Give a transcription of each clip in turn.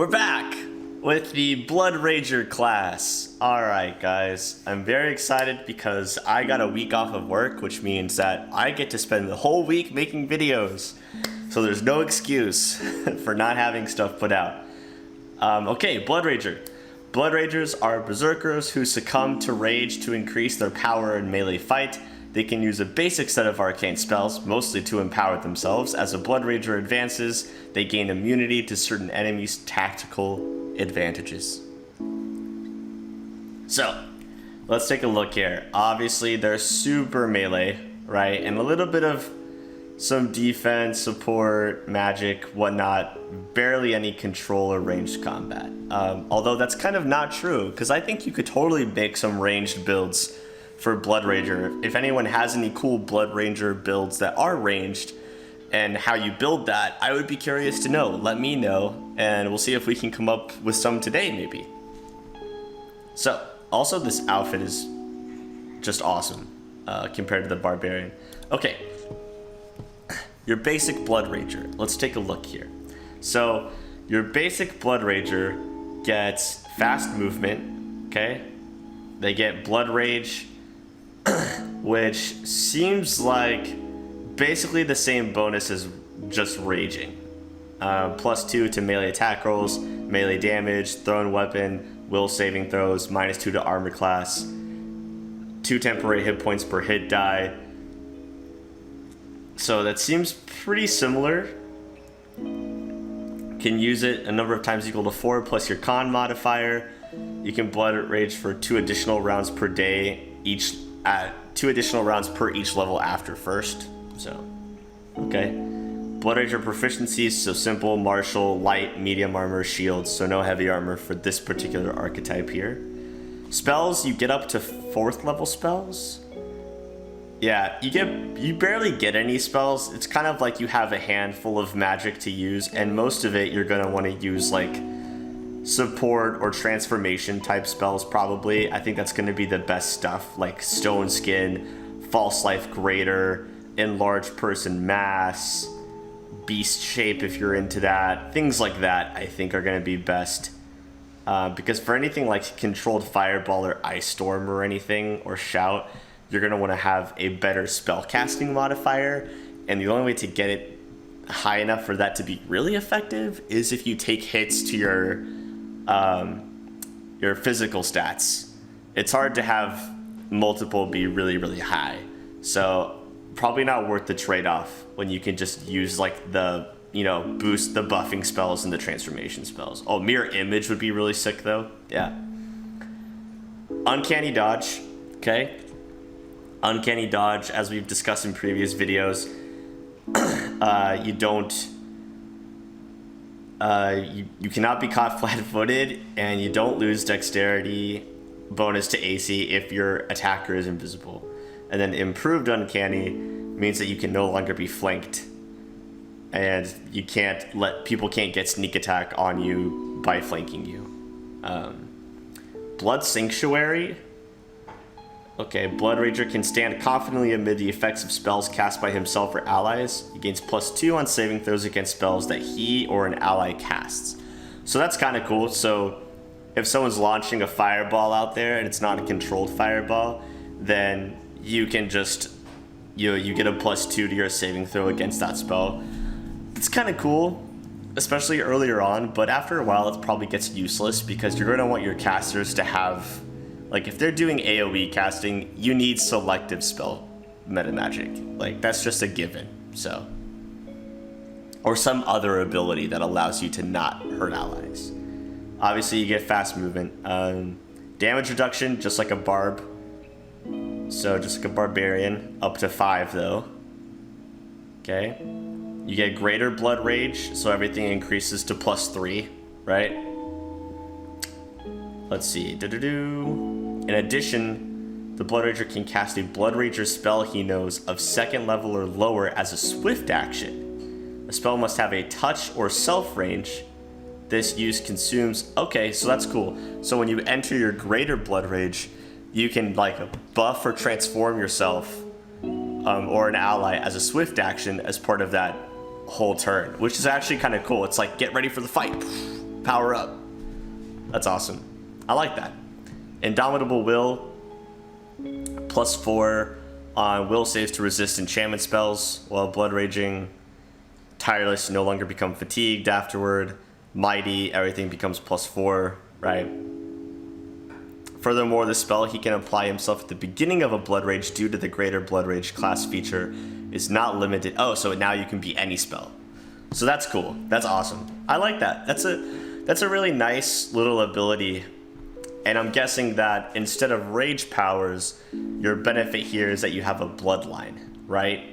We're back with the Bloodrager class. Alright guys, I'm very excited because I got a week off of work, which means that I get to spend the whole week making videos. So there's no excuse for not having stuff put out. Okay, Bloodrager. Bloodragers are berserkers who succumb to rage to increase their power in melee fight. They can use a basic set of arcane spells, mostly to empower themselves. As a Bloodrager advances, they gain immunity to certain enemies' tactical advantages. So, let's take a look here. Obviously, they're super melee, right? And a little bit of some defense, support, magic, whatnot. Barely any control or ranged combat. Although that's kind of not true, because I think you could totally make some ranged builds for Bloodrager. If anyone has any cool Bloodrager builds that are ranged and how you build that, I would be curious to know. Let me know, and we'll see if we can come up with some today, maybe. So, also this outfit is just awesome compared to the Barbarian. Okay, your basic Bloodrager. Let's take a look here. So, your basic Bloodrager gets fast movement, okay? They get Blood Rage, which seems like basically the same bonus as just raging. +2 to melee attack rolls, melee damage, thrown weapon, will saving throws, -2 to armor class, 2 temporary hit points per hit die. So that seems pretty similar. Can use it a number of times equal to 4 plus your con modifier. You can Blood Rage for 2 additional rounds per day, each at 2 additional rounds per each level after first. So, okay. Bloodrager proficiencies, so simple, martial, light, medium armor, shields, so no heavy armor for this particular archetype here. Spells, you get up to 4th level spells. Yeah, you barely get any spells. It's kind of like you have a handful of magic to use, and most of it you're gonna want to use like support or transformation type spells probably. I think that's going to be the best stuff, like Stone Skin, False Life Greater, Enlarged Person Mass, Beast Shape if you're into that. Things like that I think are going to be best. Because for anything like Controlled Fireball or Ice Storm or anything, or Shout, you're going to want to have a better spellcasting modifier, and the only way to get it high enough for that to be really effective is if you take hits to your physical stats. It's hard to have multiple be really, really high. So probably not worth the trade-off when you can just use like the, boost the buffing spells and the transformation spells. Oh, Mirror Image would be really sick though. Yeah. Uncanny Dodge, okay? Uncanny Dodge, as we've discussed in previous videos, you cannot be caught flat-footed, and you don't lose dexterity bonus to AC if your attacker is invisible. And then improved uncanny means that you can no longer be flanked, and people can't get sneak attack on you by flanking you. Blood Sanctuary. Okay, Bloodrager can stand confidently amid the effects of spells cast by himself or allies. He gains +2 on saving throws against spells that he or an ally casts. So that's kind of cool. So if someone's launching a fireball out there and it's not a controlled fireball, then you can just, you get a +2 to your saving throw against that spell. It's kind of cool, especially earlier on, but after a while it probably gets useless because you're going to want your casters to have, like, if they're doing AoE casting, you need selective spell meta magic. Like, that's just a given, so. Or some other ability that allows you to not hurt allies. Obviously, you get fast movement. Damage reduction, just like a barb. So, just like a barbarian. Up to 5, though. Okay. You get greater blood rage, so everything increases to +3, right? Let's see. In addition, the Bloodrager can cast a Bloodrager spell he knows of 2nd level or lower as a swift action. The spell must have a touch or self range. This use consumes... Okay, so that's cool. So when you enter your greater Blood Rage, you can like buff or transform yourself or an ally as a swift action as part of that whole turn, which is actually kind of cool. It's like, get ready for the fight. power up. That's awesome. I like that. Indomitable Will, +4 on will saves to resist enchantment spells, while Blood Raging. Tireless, you no longer become fatigued afterward. Mighty, everything becomes +4, right? Furthermore, the spell he can apply himself at the beginning of a Blood Rage due to the greater Blood Rage class feature is not limited. Oh, so now you can be any spell. So that's cool. That's awesome. I like that. That's a really nice little ability. And I'm guessing that instead of rage powers, your benefit here is that you have a bloodline, right?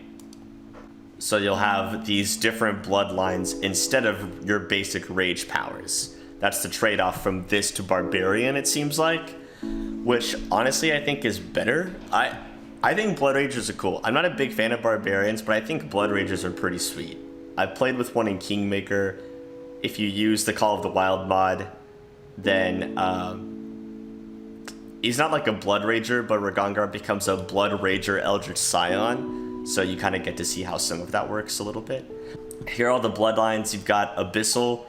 So you'll have these different bloodlines instead of your basic rage powers. That's the trade-off from this to Barbarian, it seems like. Which, honestly, I think is better. I think Blood Ragers are cool. I'm not a big fan of Barbarians, but I think Blood Ragers are pretty sweet. I've played with one in Kingmaker. If you use the Call of the Wild mod, then he's not like a Blood Rager, but Ragongar becomes a Blood Rager Eldritch Scion, so you kind of get to see how some of that works a little bit. Here are all the bloodlines. You've got Abyssal.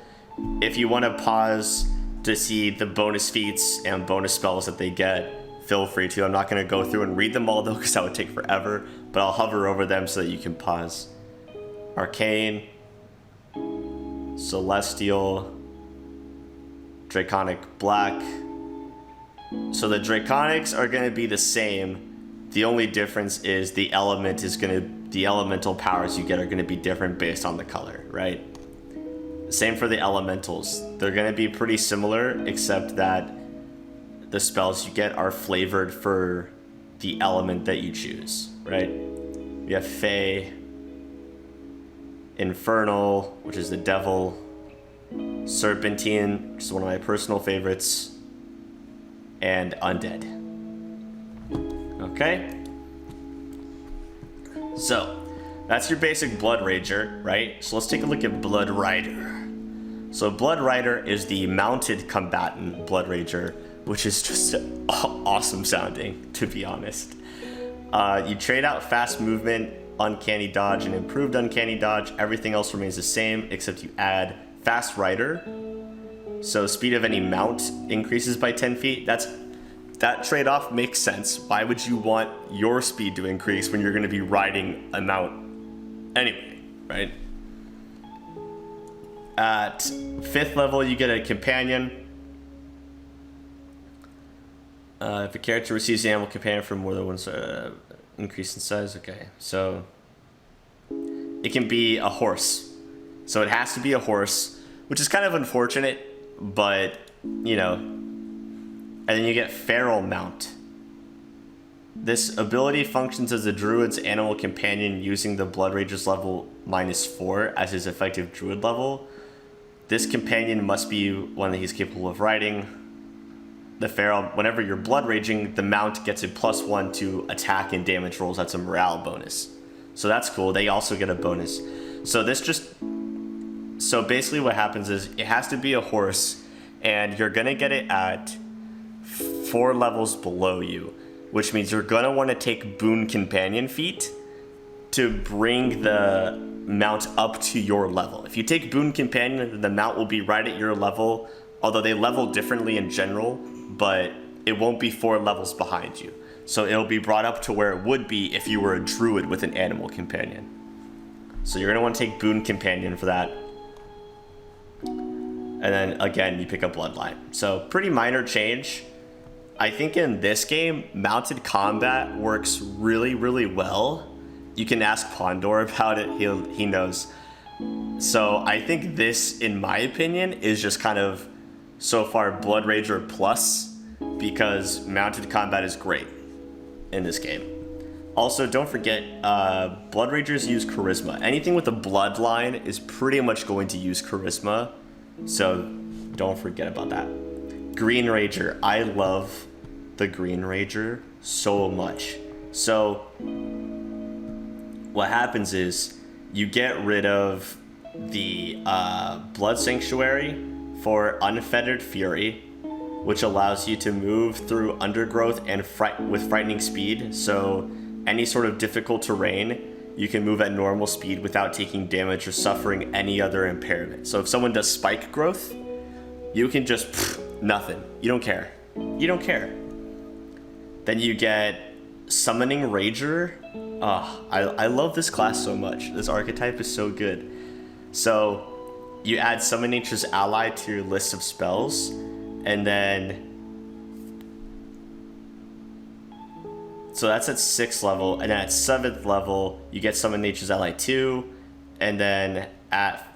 If you want to pause to see the bonus feats and bonus spells that they get, feel free to. I'm not going to go through and read them all though, because that would take forever, but I'll hover over them so that you can pause. Arcane, Celestial, Draconic Black. So the Draconics are going to be the same. The only difference is the elemental powers you get are going to be different based on the color, right? Same for the elementals. They're going to be pretty similar, except that the spells you get are flavored for the element that you choose, right? We have Fey, Infernal, which is the devil, Serpentine, which is one of my personal favorites, and Undead. Okay? So, that's your basic Blood Rager, right? So let's take a look at Blood Rider. So Blood Rider is the mounted combatant Blood Rager, which is just awesome sounding, to be honest. You trade out fast movement, uncanny dodge, and improved uncanny dodge. Everything else remains the same, except you add fast rider. So speed of any mount increases by 10 feet. That trade-off makes sense. Why would you want your speed to increase when you're going to be riding a mount anyway, right? At 5th level, you get a companion. If a character receives an animal companion for more than one increase in size, okay. So it can be a horse. So it has to be a horse, which is kind of unfortunate, but, you know. And then you get Feral Mount. This ability functions as a druid's animal companion using the Blood Rager's level -4 as his effective druid level. This companion must be one that he's capable of riding. The Feral, whenever you're Blood Raging, the mount gets a +1 to attack and damage rolls. That's a morale bonus. So that's cool. They also get a bonus. So basically what happens is it has to be a horse, and you're gonna get it at 4 levels below you, which means you're gonna want to take Boon Companion feat to bring the mount up to your level. If you take Boon Companion, the mount will be right at your level, although they level differently in general, but it won't be 4 levels behind you. So it'll be brought up to where it would be if you were a druid with an animal companion. So you're gonna want to take Boon Companion for that. And then again, you pick up Bloodline. So pretty minor change. I think in this game, mounted combat works really, really well. You can ask Pondor about it, he knows. So I think this, in my opinion, is just kind of, so far, Blood Rager plus, because mounted combat is great in this game. Also, don't forget, Blood Ragers use Charisma. Anything with a bloodline is pretty much going to use Charisma, so don't forget about that. Green Rager. I love the Green Rager so much. So what happens is you get rid of the Blood Sanctuary for Unfettered Fury, which allows you to move through undergrowth and with frightening speed. So any sort of difficult terrain, you can move at normal speed without taking damage or suffering any other impairment. So if someone does spike growth, you can just nothing. You don't care. You don't care. Then you get Summoning Rager. I love this class so much. This archetype is so good. So you add Summon Nature's Ally to your list of spells, and then so that's at 6th level, and then at 7th level you get Summon Nature's Ally 2, and then at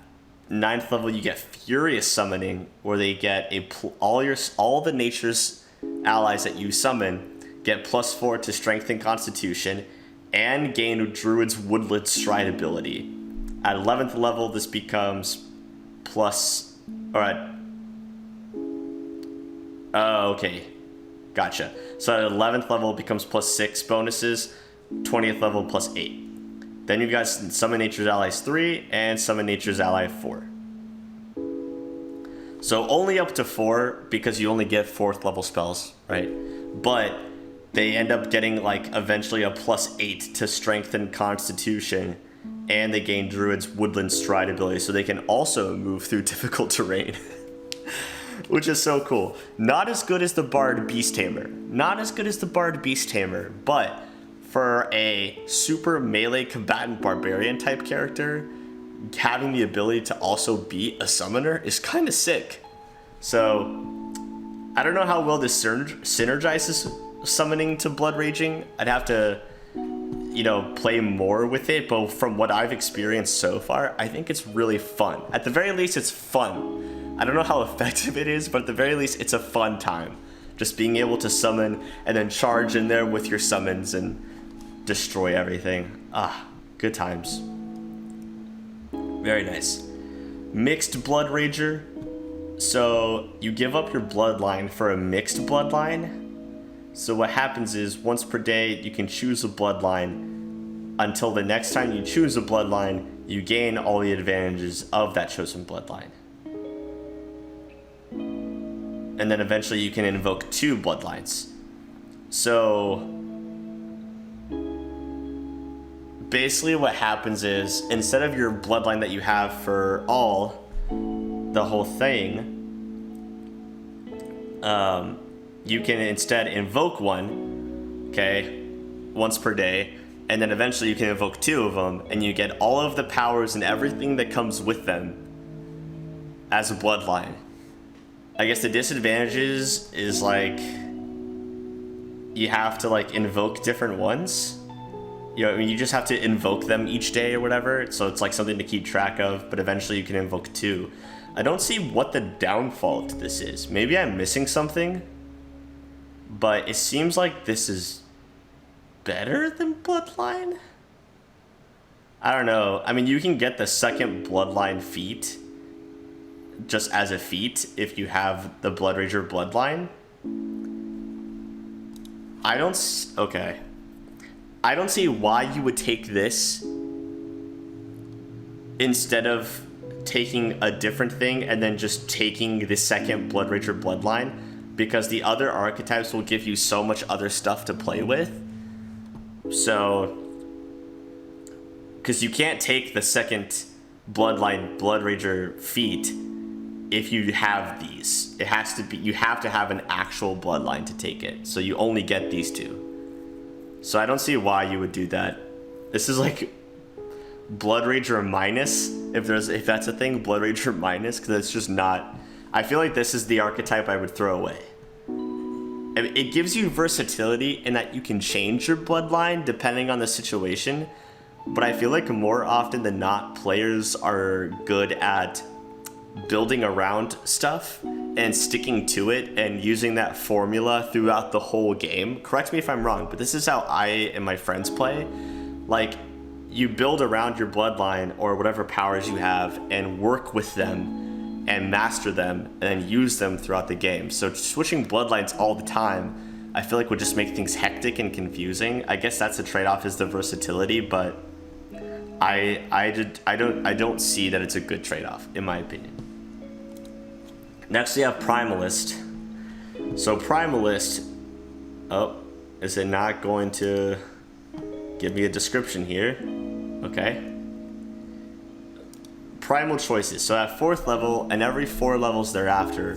9th level you get Furious Summoning, where they get all the nature's allies that you summon get +4 to Strength and Constitution, and gain Druid's Woodland Stride ability. At 11th level, this becomes okay. Gotcha. So at 11th level, it becomes +6 bonuses, 20th level +8. Then you've got Summon Nature's Allies 3 and Summon Nature's Ally 4. So only up to 4 because you only get 4th level spells, right? But they end up getting like eventually a +8 to Strength and Constitution, and they gain Druid's Woodland Stride ability, so they can also move through difficult terrain. Which is so cool. Not as good as the Bard Beast Tamer. Not as good as the Bard Beast Tamer, but for a super melee combatant barbarian type character, having the ability to also be a summoner is kind of sick. So I don't know how well this synergizes summoning to blood raging. I'd have to, play more with it, but from what I've experienced so far, I think it's really fun. At the very least, it's fun. I don't know how effective it is, but at the very least, it's a fun time. Just being able to summon and then charge in there with your summons and destroy everything. Good times. Very nice. Mixed Blood Rager. So you give up your bloodline for a mixed bloodline. So what happens is once per day you can choose a bloodline. Until the next time you choose a bloodline, you gain all the advantages of that chosen bloodline. And then eventually you can invoke 2 bloodlines. So basically what happens is instead of your bloodline that you have for the whole thing, you can instead invoke one, okay, once per day, and then eventually you can invoke 2 of them, and you get all of the powers and everything that comes with them as a bloodline. I guess the disadvantages is like you have to like invoke different ones. You just have to invoke them each day or whatever, so it's like something to keep track of, but eventually you can invoke 2. I don't see what the downfall to this is. Maybe I'm missing something, but it seems like this is better than Bloodline? I don't know. I mean, you can get the second Bloodline feat just as a feat if you have the Bloodrager Bloodline. I don't see why you would take this instead of taking a different thing and then just taking the second Bloodrager Bloodline, because the other archetypes will give you so much other stuff to play with. So, because you can't take the second Bloodline Bloodrager feat if you have these. It has to be, you have to have an actual Bloodline to take it. So you only get these 2. So I don't see why you would do that. This is like Bloodrager minus, if that's a thing, Bloodrager minus, because it's just not. I feel like this is the archetype I would throw away. It gives you versatility in that you can change your bloodline depending on the situation, but I feel like more often than not, players are good at building around stuff and sticking to it and using that formula throughout the whole game. Correct me if I'm wrong, but this is how I and my friends play. Like, you build around your bloodline or whatever powers you have and work with them and master them and then use them throughout the game. So switching bloodlines all the time, I feel like would just make things hectic and confusing. I guess that's the trade-off, is the versatility, but I don't see that it's a good trade-off, in my opinion. Next we have Primalist. So Primalist, is it not going to give me a description here? Okay. primal choices. So at 4th level and every 4 levels thereafter,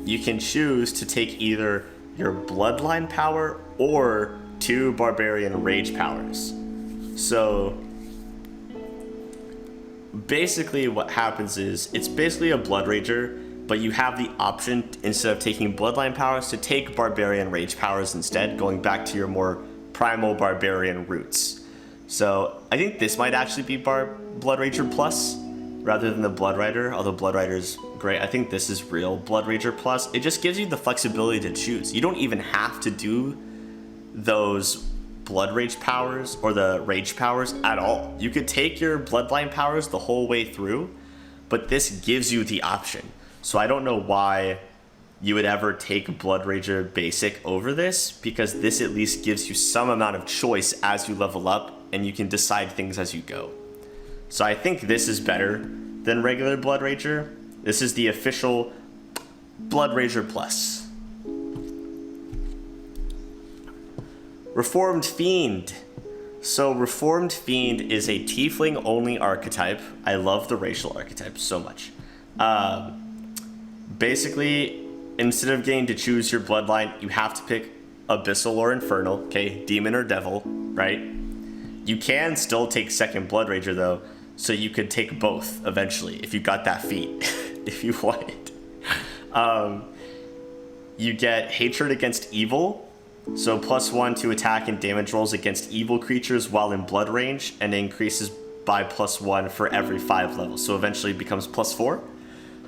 you can choose to take either your bloodline power or 2 barbarian rage powers. So basically what happens is it's basically a Bloodrager, but you have the option, instead of taking bloodline powers, to take barbarian rage powers instead, going back to your more primal barbarian roots. So I think this might actually be Bloodrager Plus rather than the Bloodrager, although Bloodrager's great. I think this is real Bloodrager Plus. It just gives you the flexibility to choose. You don't even have to do those blood rage powers or the rage powers at all. You could take your bloodline powers the whole way through, but this gives you the option. So I don't know why you would ever take Bloodrager Basic over this, because this at least gives you some amount of choice as you level up, and you can decide things as you go. So I think this is better than regular Bloodrager. This is the official Bloodrager Plus. Reformed Fiend. So Reformed Fiend is a tiefling only archetype. I love the racial archetype so much. Basically, instead of getting to choose your bloodline, you have to pick Abyssal or Infernal, okay, Demon or Devil, right? You can still take second Bloodrager though, so you could take both eventually if you got that feat, if you wanted. You get Hatred against Evil, so +1 to attack and damage rolls against evil creatures while in blood range, and it increases by +1 for every 5 levels, so eventually it becomes +4.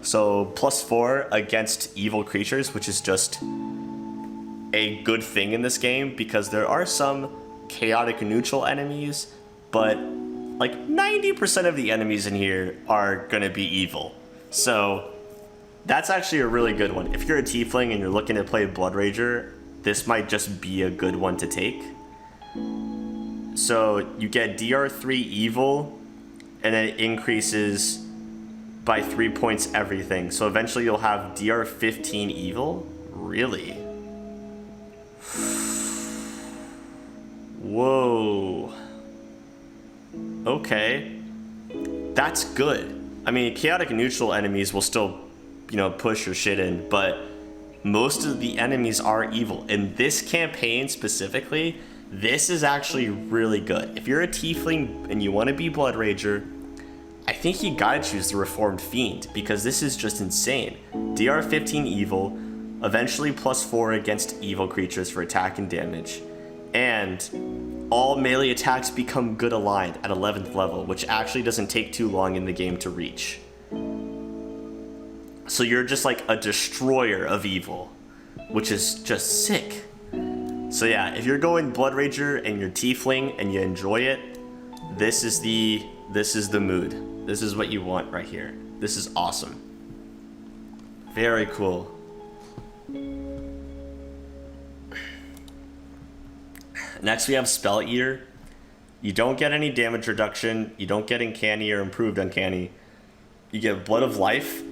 So +4 against evil creatures, which is just a good thing in this game, because there are some chaotic neutral enemies, but like 90% of the enemies in here are gonna be evil. So that's actually a really good one. If you're a tiefling and you're looking to play Bloodrager, this might just be a good one to take. So you get DR3 evil, and then it increases by 3 points everything. So eventually you'll have DR15 evil? Really? Whoa. Okay. That's good. I mean, chaotic neutral enemies will still, push your shit in, but most of the enemies are evil. In this campaign specifically, this is actually really good. If you're a tiefling and you want to be Bloodrager, I think you gotta choose the Reformed Fiend, because this is just insane. DR15 evil, eventually +4 against evil creatures for attack and damage, and all melee attacks become good aligned at 11th level, which actually doesn't take too long in the game to reach. So you're just like a destroyer of evil, which is just sick. So yeah, if you're going Bloodrager and you're tiefling and you enjoy it, this is the mood. This is what you want right here. This is awesome. Very cool. Next we have Spell Eater. You don't get any damage reduction. You don't get Uncanny or Improved Uncanny. You get Blood of Life.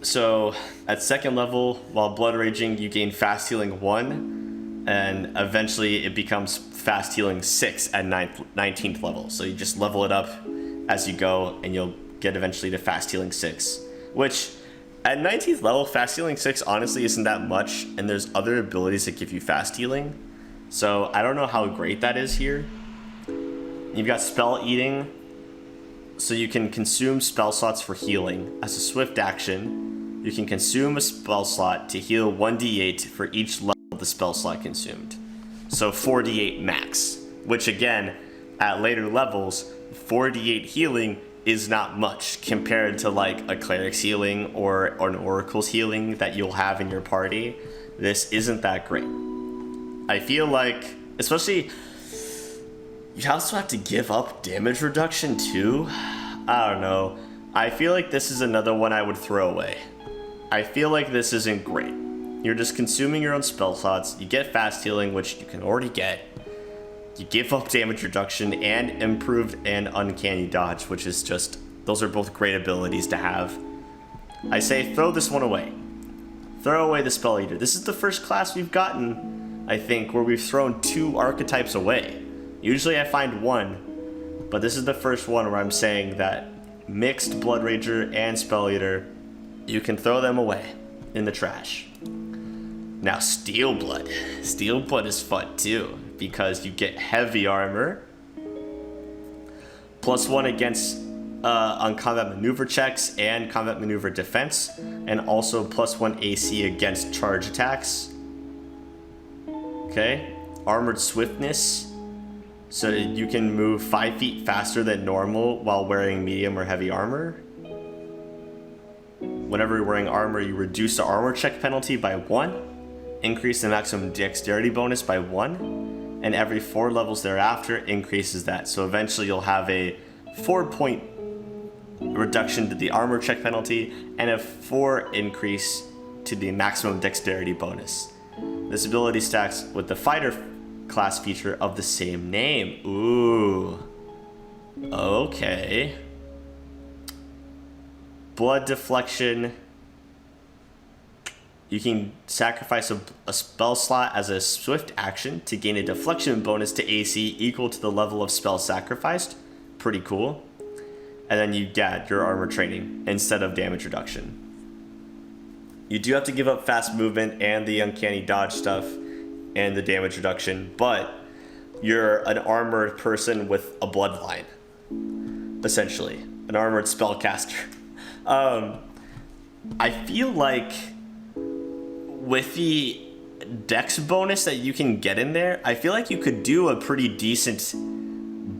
So at 2nd level, while Blood Raging, you gain Fast Healing 1, and eventually it becomes Fast Healing 6 at 19th level. So you just level it up as you go, and you'll get eventually to Fast Healing 6, which at 19th level, Fast Healing 6 honestly isn't that much, and there's other abilities that give you Fast Healing. So I don't know how great that is here. You've got Spell Eating, so you can consume spell slots for healing. As a swift action, you can consume a spell slot to heal 1d8 for each level of the spell slot consumed. So 4d8 max, which again, at later levels, 4d8 healing is not much compared to like a cleric's healing or an oracle's healing that you'll have in your party. This isn't that great. I feel like, especially, you also have to give up damage reduction too. I don't know. I feel like this is another one I would throw away. I feel like this isn't great. You're just consuming your own spell slots. You get fast healing, which you can already get. You give up damage reduction and improved and uncanny dodge, which is just, those are both great abilities to have. I say throw this one away. Throw away the Spell Eater. This is the first class we've gotten, I think, where we've thrown 2 archetypes away. Usually I find 1, but this is the first one where I'm saying that mixed Bloodrager and Spell Eater, you can throw them away in the trash. Now Steelblood. Steelblood is fun too, because you get heavy armor, +1 against on combat maneuver checks and combat maneuver defense, and also +1 AC against charge attacks. Okay, armored swiftness, so you can move 5 feet faster than normal while wearing medium or heavy armor. Whenever you're wearing armor, you reduce the armor check penalty by 1, increase the maximum dexterity bonus by 1, and every 4 levels thereafter increases that. So eventually you'll have a 4-point reduction to the armor check penalty and a 4 increase to the maximum dexterity bonus. This ability stacks with the fighter class feature of the same name. Ooh. Okay. Blood deflection. You can sacrifice a spell slot as a swift action to gain a deflection bonus to AC equal to the level of spell sacrificed. Pretty cool. And then you get your armor training instead of damage reduction. You do have to give up fast movement and the uncanny dodge stuff and the damage reduction, but you're an armored person with a bloodline, essentially. An armored spellcaster. I feel like with the dex bonus that you can get in there, I feel like you could do a pretty decent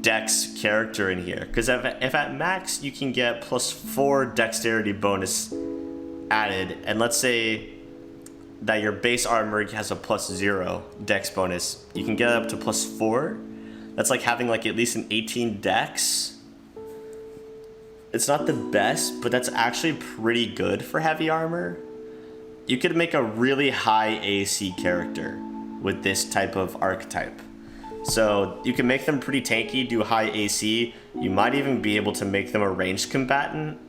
dex character in here. Because if at max you can get +4 dexterity bonus added, and let's say that your base armor has a +0 dex bonus, you can get up to +4. That's like having like at least an 18 dex. It's not the best, but that's actually pretty good for heavy armor. You could make a really high AC character with this type of archetype. So you can make them pretty tanky, do high AC. You might even be able to make them a ranged combatant.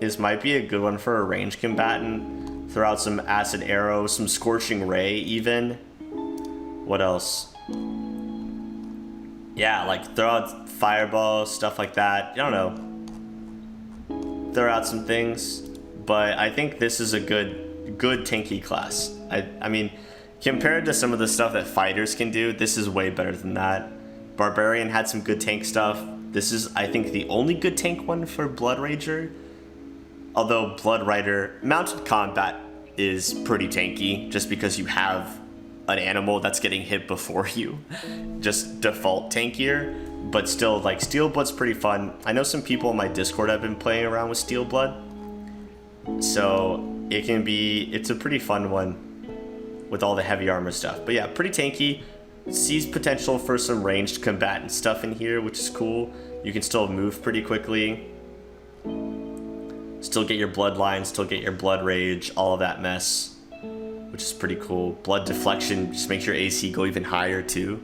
This might be a good one for a ranged combatant. Throw out some acid arrow, some scorching ray even. What else? Yeah, like throw out fireball, stuff like that. I don't know. Throw out some things. But I think this is a good tanky class. I mean, compared to some of the stuff that fighters can do, this is way better than that. Barbarian had some good tank stuff. This is, I think, the only good tank one for Bloodrager. Although Bloodrager mounted combat is pretty tanky, just because you have an animal that's getting hit before you. Just default tankier. But still, like, Steelblood's pretty fun. I know some people in my Discord have been playing around with Steelblood. So it's a pretty fun one with all the heavy armor stuff. But yeah, pretty tanky. Sees potential for some ranged combatant stuff in here, which is cool. You can still move pretty quickly. Still get your bloodline, still get your blood rage, all of that mess, which is pretty cool. Blood deflection just makes your AC go even higher too.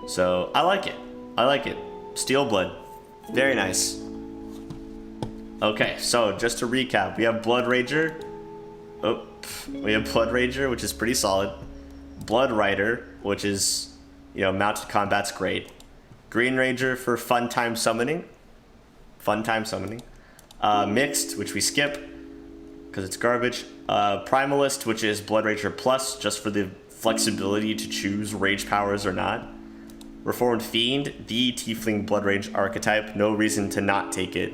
So I like it. I like it. Steelblood. Very nice. Okay, so just to recap, we have Bloodrager. We have Bloodrager, which is pretty solid. Bloodrager, which is, mounted combat's great. Green Ranger for fun time summoning. Mixed, which we skip because it's garbage. Primalist, which is Bloodrager Plus, just for the flexibility to choose rage powers or not. Reformed Fiend, the Tiefling Blood Rage archetype. No reason to not take it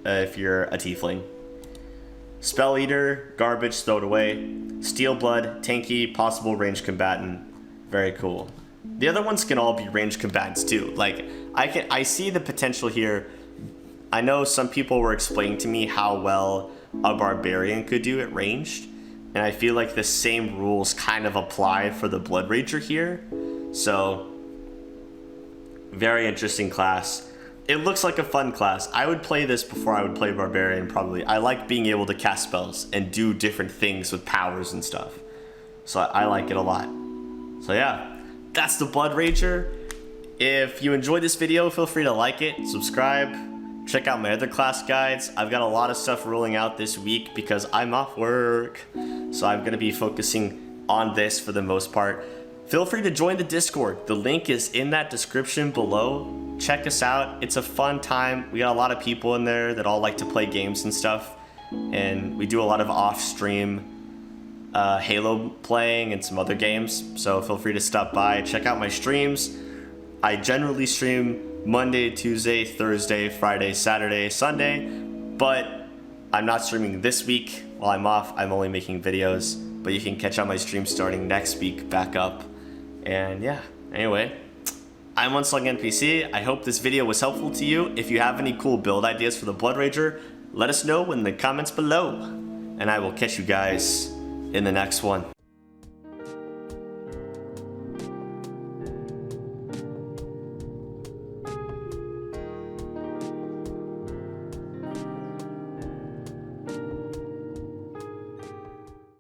if you're a Tiefling. Spell Eater, garbage, throw it away. Steelblood, tanky, possible ranged combatant. Very cool. The other ones can all be ranged combatants too. Like, I see the potential here. I know some people were explaining to me how well a barbarian could do at ranged, and I feel like the same rules kind of apply for the Bloodrager here. So, very interesting class. It looks like a fun class. I would play this before I would play Barbarian, probably. I like being able to cast spells and do different things with powers and stuff. So I like it a lot. So yeah, that's the Bloodrager. If you enjoyed this video, feel free to like it, subscribe, check out my other class guides. I've got a lot of stuff rolling out this week because I'm off work. So I'm going to be focusing on this for the most part. Feel free to join the Discord. The link is in that description below. check us out. It's a fun time. We got a lot of people in there that all like to play games and stuff. And we do a lot of off-stream Halo playing and some other games. So feel free to stop by, check out my streams. I generally stream Monday, Tuesday, Thursday, Friday, Saturday, Sunday. But I'm not streaming this week. While I'm off, I'm only making videos. But you can catch out my stream starting next week back up. And yeah, anyway. I'm UnsungNPC. I hope this video was helpful to you. If you have any cool build ideas for the Bloodrager, let us know in the comments below. And I will catch you guys in the next one.